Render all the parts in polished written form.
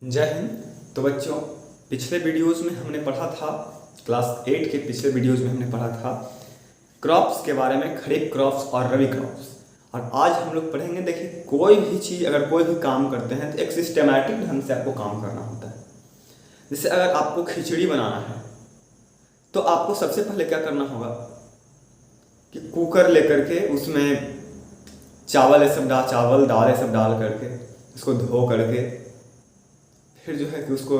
जय हिंद। तो बच्चों, पिछले वीडियोस में हमने पढ़ा था, क्लास 8 के पिछले वीडियोस में हमने पढ़ा था क्रॉप्स के बारे में, खरीफ क्रॉप्स और रबी क्रॉप्स। और आज हम लोग पढ़ेंगे। देखिए, कोई भी चीज़ अगर कोई भी काम करते हैं तो एक सिस्टमैटिक ढंग से आपको काम करना होता है। जैसे अगर आपको खिचड़ी बनाना है तो आपको सबसे पहले क्या करना होगा कि कुकर लेकर के उसमें चावल दाल ये सब डाल करके उसको धो करके फिर जो है कि उसको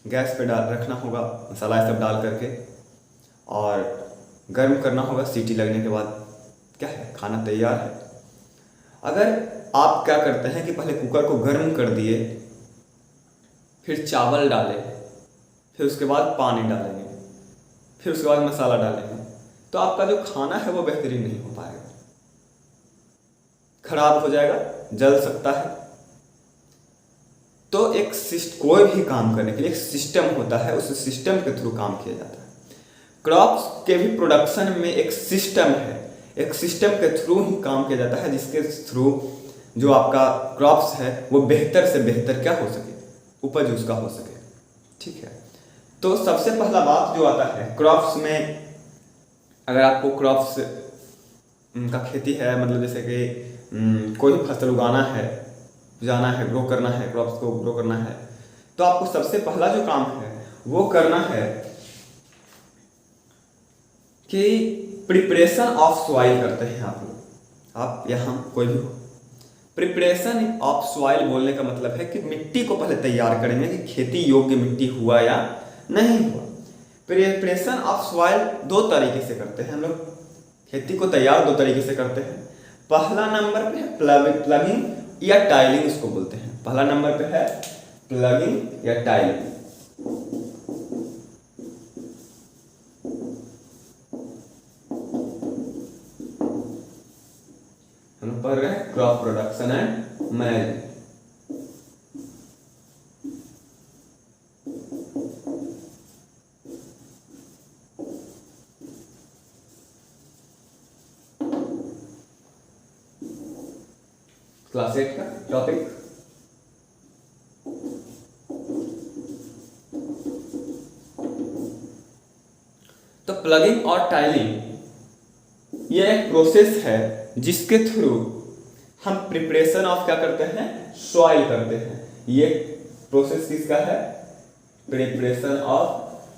गैस पे डाल रखना होगा, मसाला ये सब डाल करके, और गर्म करना होगा। सीटी लगने के बाद क्या है, खाना तैयार है। अगर आप क्या करते हैं कि पहले कुकर को गर्म कर दिए, फिर चावल डालें, फिर उसके बाद पानी डालेंगे, फिर उसके बाद मसाला डालेंगे, तो आपका जो खाना है वो बेहतरीन नहीं हो पाएगा, खराब हो जाएगा, जल सकता है। तो कोई भी काम करने के लिए एक सिस्टम होता है, उस सिस्टम के थ्रू काम किया जाता है। क्रॉप्स के भी प्रोडक्शन में एक सिस्टम है, एक सिस्टम के थ्रू ही काम किया जाता है, जिसके थ्रू जो आपका क्रॉप्स है वो बेहतर से बेहतर क्या हो सके, उपज उसका हो सके। ठीक है। तो सबसे पहला बात जो आता है क्रॉप्स में, अगर आपको क्रॉप्स का खेती है, मतलब जैसे कि कोई भी फसल उगाना है, ग्रो करना है, क्रॉप्स को ग्रो करना है, तो आपको सबसे पहला जो काम है वो करना है कि प्रिपरेशन ऑफ सॉइल करते हैं आप लोग। आप यहाँ कोई भी हो, प्रिपरेशन ऑफ सॉइल बोलने का मतलब है कि मिट्टी को पहले तैयार करेंगे कि खेती योग्य मिट्टी हुआ या नहीं हुआ। प्रिपरेशन ऑफ सॉइल दो तरीके से करते हैं हम लोग, खेती को तैयार दो तरीके से करते हैं। पहला नंबर पे है प्लगिंग या टाइलिंग, उसको बोलते हैं। पहला नंबर पे है प्लगिंग या टाइलिंग। हम पढ़ रहे हैं crop production and management. Class 8 का टॉपिक। तो प्लगिंग और टाइलिंग ये एक प्रोसेस है जिसके थ्रू हम प्रिपरेशन ऑफ क्या करते हैं, सॉइल करते हैं। ये प्रोसेस किसका है, प्रिपरेशन ऑफ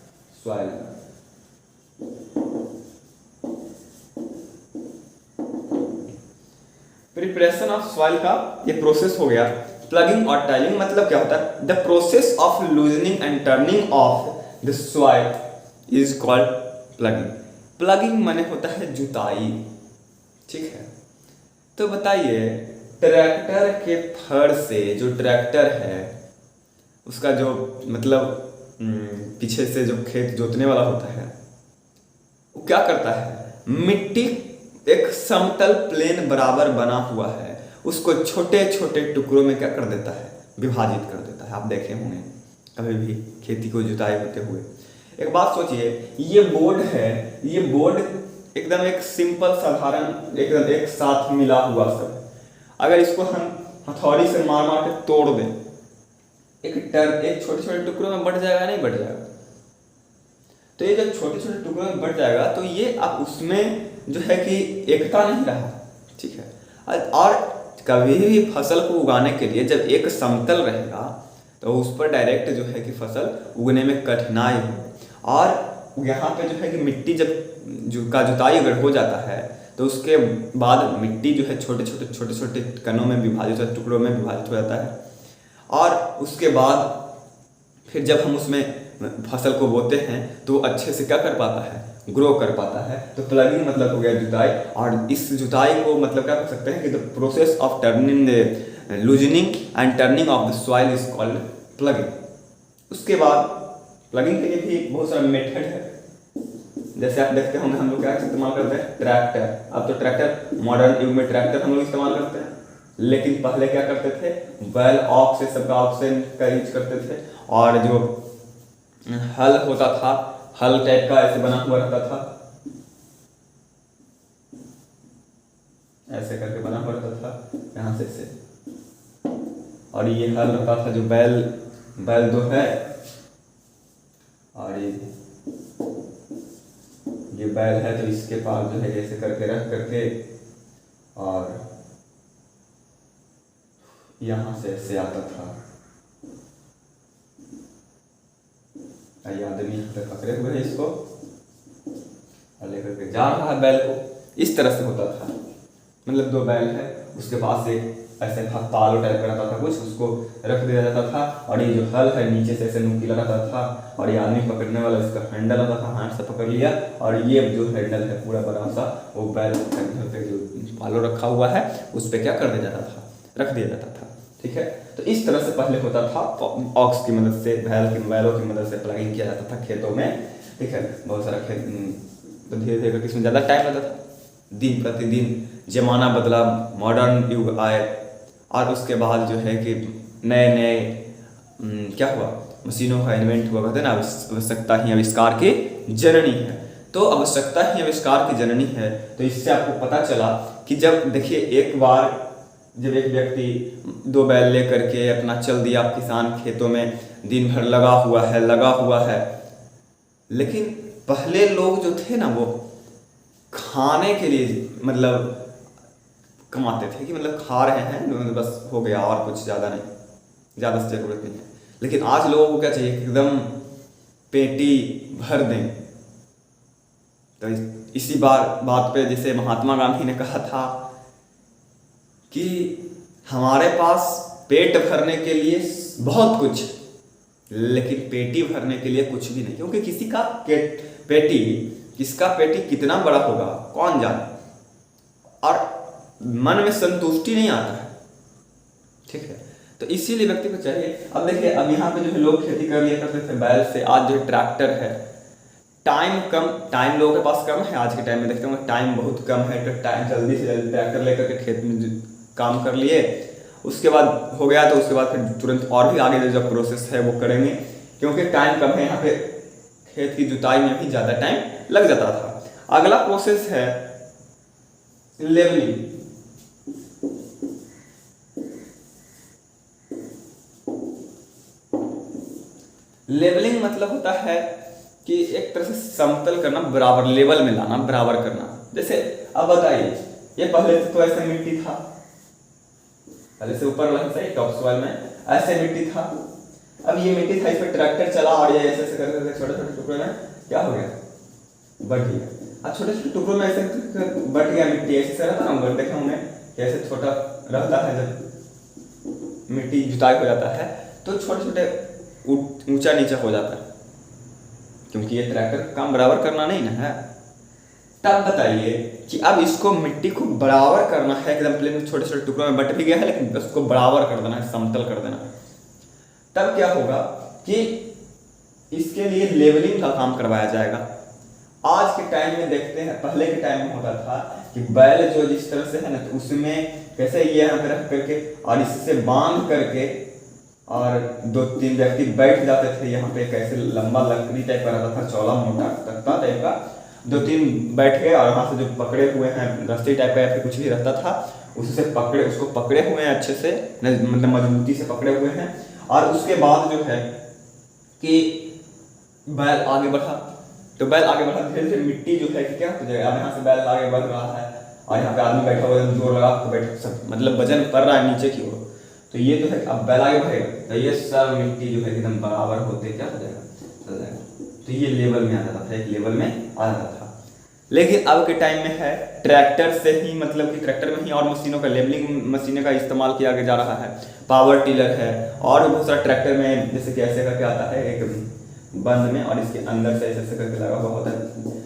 सॉइल का। प्रिपरेशन ऑफ सॉइल का ये प्रोसेस हो गया। प्लगिंग और टाइलिंग मतलब क्या होता है, the process of loosening and turning of the soil is called plugging. Plugging माने होता है जुताई। ठीक है। तो बताइए, ट्रैक्टर के फर से, जो ट्रैक्टर है उसका जो मतलब पीछे से जो खेत जोतने वाला होता है, वो क्या करता है, मिट्टी एक समतल प्लेन बराबर बना हुआ है, उसको छोटे छोटे टुकड़ों में क्या कर देता है, विभाजित कर देता है। आप देखे होंगे कभी भी खेती को जुताई होते हुए। एक बात सोचिए, ये बोर्ड है, ये बोर्ड एकदम एक सिंपल साधारण एकदम एक साथ मिला हुआ सब है। अगर इसको हम हथौड़ी से मार मार के तोड़ दें, एक छोटे छोटे टुकड़ों में बट जाएगा, नहीं बट जाएगा। तो ये जब छोटे छोटे टुकड़ों में बट जाएगा तो ये अब उसमें जो है कि एकता नहीं रहा। ठीक है। और कभी भी फसल को उगाने के लिए जब एक समतल रहेगा तो उस पर डायरेक्ट जो है कि फसल उगने में कठिनाई हो। और यहाँ पे जो है कि मिट्टी जब जुताई अगर हो जाता है तो उसके बाद मिट्टी जो है छोटे छोटे कणों में विभाजित, टुकड़ों में विभाजित हो जाता है। और उसके बाद फिर जब हम उसमें फसल को बोते हैं तो वो अच्छे से क्या कर पाता है, ग्रो कर पाता है। तो प्लगिंग मतलब हो गया जुताई। और इस जुताई को मतलब क्या कर सकते हैं कि the process of turning loosening and turning of the soil is called plugging. उसके बाद प्लगिंग के लिए भी बहुत सारा मेथड है। जैसे आप देखते होंगे हम लोग क्या इस्तेमाल करते हैं, ट्रैक्टर। अब तो ट्रैक्टर, मॉडर्न युग में ट्रैक्टर हम लोग इस्तेमाल करते हैं, लेकिन पहले क्या करते थे, बैल ऑक्स से सबका ऑक्सेन का यूज करते थे। और जो हल होता था, हल टाइप का ऐसे बना हुआ रहता था, ऐसे करके बना हुआ रहता था यहाँ से और ये हल रहता था जो बैल दो है, और ये बैल है तो इसके पास जो है ऐसे करके रख करके और यहाँ से ऐसे आता था, ये आदमी यहाँ पे पकड़े हुए है इसको और लेकर के जा रहा है बैल को। इस तरह से होता था, मतलब दो बैल है, उसके पास एक ऐसे तालो टाइप का रहता था कुछ, उसको रख दिया जाता था और ये जो हल है नीचे से ऐसे नुकीला रहता था और ये आदमी पकड़ने वाला इसका हैंडल रहता था, हाथ से पकड़ लिया और ये जो हैंडल है पूरा बड़ा सा वो बैल पे जो पालो रखा हुआ है उस पर क्या कर दिया जाता था, रख दिया जाता था। ठीक है, तो इस तरह से पहले होता था, ऑक्स की मदद से, बैलों की मदद से प्लगिंग किया जाता था खेतों में। ठीक है, बहुत सारा खेत, तो धीरे धीरे इसमें ज़्यादा टाइम लगता था, दिन प्रतिदिन ज़माना बदला, मॉडर्न युग आए और उसके बाद जो है कि नए नए क्या हुआ, मशीनों का इन्वेंट हुआ। कहते हैं ना, आवश्यकता ही आविष्कार की जननी है। तो आवश्यकता ही आविष्कार की जननी है, तो इससे आपको पता चला कि जब देखिए एक बार जब एक व्यक्ति दो बैल लेकर के अपना चल दिया, किसान खेतों में दिन भर लगा हुआ है, लेकिन पहले लोग जो थे ना वो खाने के लिए मतलब कमाते थे कि मतलब खा रहे हैं बस हो गया और कुछ ज़्यादा नहीं, ज़्यादा से ज़रूरत नहीं है। लेकिन आज लोगों को क्या चाहिए, एकदम पेटी भर दें। तो इसी बात पे जैसे महात्मा गांधी ने कहा था कि हमारे पास पेट भरने के लिए बहुत कुछ, लेकिन पेटी भरने के लिए कुछ भी नहीं, क्योंकि किसका पेटी कितना बड़ा होगा कौन जाने, और मन में संतुष्टि नहीं आता है। ठीक है, तो इसीलिए व्यक्ति को चाहिए। अब देखिए, अब यहाँ पे जो है लोग खेती कर लिया करते थे बैल से, आज जो ट्रैक्टर है, टाइम लोगों के पास कम है। आज के टाइम में देखते होंगे टाइम बहुत कम है, तो टाइम जल्दी से जल्दी ट्रैक्टर लेकर के खेत में काम कर लिए, उसके बाद हो गया तो उसके बाद फिर तुरंत और भी आगे जो प्रोसेस है वो करेंगे, क्योंकि टाइम कम है। यहाँ पे खेत की जुताई में भी ज़्यादा टाइम लग जाता था। अगला प्रोसेस है लेवलिंग। लेवलिंग मतलब होता है कि एक तरह से समतल करना, बराबर लेवल में लाना, बराबर करना। जैसे अब बताइए, ये पहले तो ऐसे मिट्टी था, पहले से ऊपर वाला हिस्सा टॉप सॉइल में ऐसे मिट्टी था। अब ये मिट्टी था, इस पर ट्रैक्टर चला और ये ऐसे करके छोटे छोटे टुकड़े में क्या हो गया, बढ़ गया। अब छोटे छोटे टुकड़ों में ऐसे बढ़ गया मिट्टी, ऐसे रहता ना, देखे होंगे कैसे छोटा रहता है जब मिट्टी जुताई हो जाता है तो छोटे छोटे ऊंचा नीचा हो जाता है, क्योंकि ये ट्रैक्टर काम बराबर करना नहीं ना है। तब बताइए कि अब इसको मिट्टी को बराबर करना है, एकदम प्लेन छोटे छोटे टुकड़ों में बट भी गया है, लेकिन उसको बराबर कर देना है, समतल कर देना है। तब क्या होगा कि इसके लिए लेवलिंग का काम करवाया जाएगा। आज के टाइम में देखते हैं, पहले के टाइम में होता था कि बैल जो जिस तरह से है ना, तो उसमें कैसे ये यहाँ पे रख करके और इससे बांध करके और दो तीन व्यक्ति बैठ जाते थे यहाँ पे, कैसे लंबा लकड़ी टाइप का रहता था, चौड़ा मोटा तख्ता टाइप का, दो तीन बैठ गए और वहाँ से जो पकड़े हुए हैं रस्सी टाइप का या फिर कुछ भी रहता था उससे उसको पकड़े हुए हैं अच्छे से, मतलब मजबूती से पकड़े हुए हैं। और उसके बाद जो है कि बैल आगे बढ़ा, तो बैल आगे बढ़ा, धीरे धीरे मिट्टी जो है कि क्या हो जाएगा, अब यहाँ से बैल आगे बढ़ रहा है और यहाँ पे आदमी बैठा हुआ है, जोर लगा के बैठ सब, मतलब वजन पड़ रहा है नीचे की ओर, तो ये जो है अब बैल आगे बढ़ेगा तो ये सब मिट्टी जो है एकदम बराबर होते क्या हो जाएगा, चल जाएगा। तो ये लेवल में आ जाता था, एक लेवल में आ जाता था। लेकिन अब के टाइम में है ट्रैक्टर से ही, मतलब कि ट्रैक्टर में ही और मशीनों का, लेवलिंग मशीनों का इस्तेमाल किया जा रहा है। पावर टिलर है और भी बहुत सारा ट्रैक्टर में, जैसे कि ऐसे करके आता है एक बंद में और इसके अंदर से ऐसे करके लगा हुआ होता है,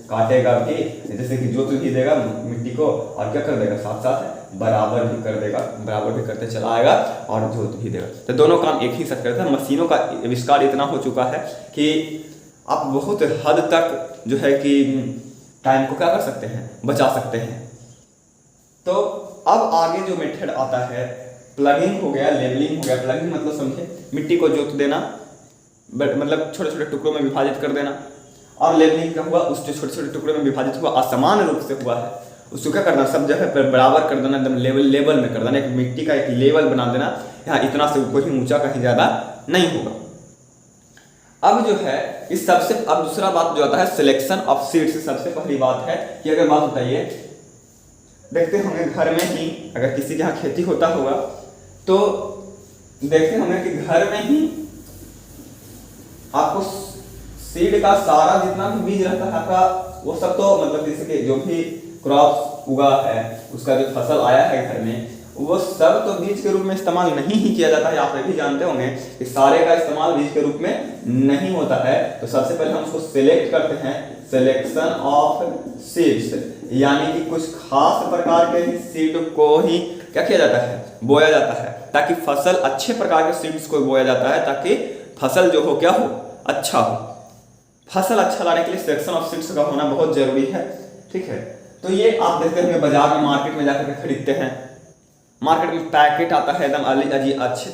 काटेगा भी, जैसे कि जोत भी देगा मिट्टी को और क्या कर देगा, साथ साथ बराबर भी कर देगा, बराबर भी करते चला आएगा और जोत भी देगा। तो दोनों काम एक ही साथ करता है। मशीनों का आविष्कार इतना हो चुका है कि आप बहुत हद तक जो है कि टाइम को क्या कर सकते हैं, बचा सकते हैं। तो अब आगे जो मेथड आता है, प्लगिंग हो गया, लेवलिंग हो गया। प्लगिंग मतलब समझे, मिट्टी को जोत देना, मतलब छोटे छोटे टुकड़ों में विभाजित कर देना। और लेवलिंग क्या हुआ, उस जो छोटे छोटे टुकड़ों में विभाजित हुआ, असमान रूप से हुआ है, उसको क्या करना, सब जगह पर बराबर कर देना, एकदम लेवल में कर देना, एक मिट्टी का एक लेवल बना देना, यहाँ इतना से कोई ऊंचा कहीं ज़्यादा नहीं होगा। अब जो है इस सबसे, अब दूसरा बात जो आता है सिलेक्शन ऑफ सीड्स। सबसे पहली बात है कि अगर बात बताइए, देखते होंगे घर में ही अगर किसी के यहाँ खेती होता होगा तो देखते होंगे कि घर में ही आपको सीड का सारा जितना भी बीज रहता है आपका, वो सब तो मतलब जैसे कि जो भी क्रॉप उगा है, उसका जो फसल आया है घर में, वो सब तो बीज के रूप में इस्तेमाल नहीं ही किया जाता है। आप ये भी जानते होंगे कि सारे का इस्तेमाल बीज के रूप में नहीं होता है। तो सबसे पहले हम उसको सिलेक्ट करते हैं, सिलेक्शन ऑफ सीड्स, यानी कि कुछ खास प्रकार के सीड को ही क्या किया जाता है, बोया जाता है, ताकि फसल, अच्छे प्रकार के सीड्स को बोया जाता है ताकि फसल जो हो क्या हो, अच्छा हो। फसल अच्छा लाने के लिए सिलेक्शन ऑफ सीड्स का होना बहुत जरूरी है, ठीक है। तो ये आप देखते हैं बाजार में, मार्केट में जाकर के खरीदते हैं, मार्केट में पैकेट आता है एकदम अच्छे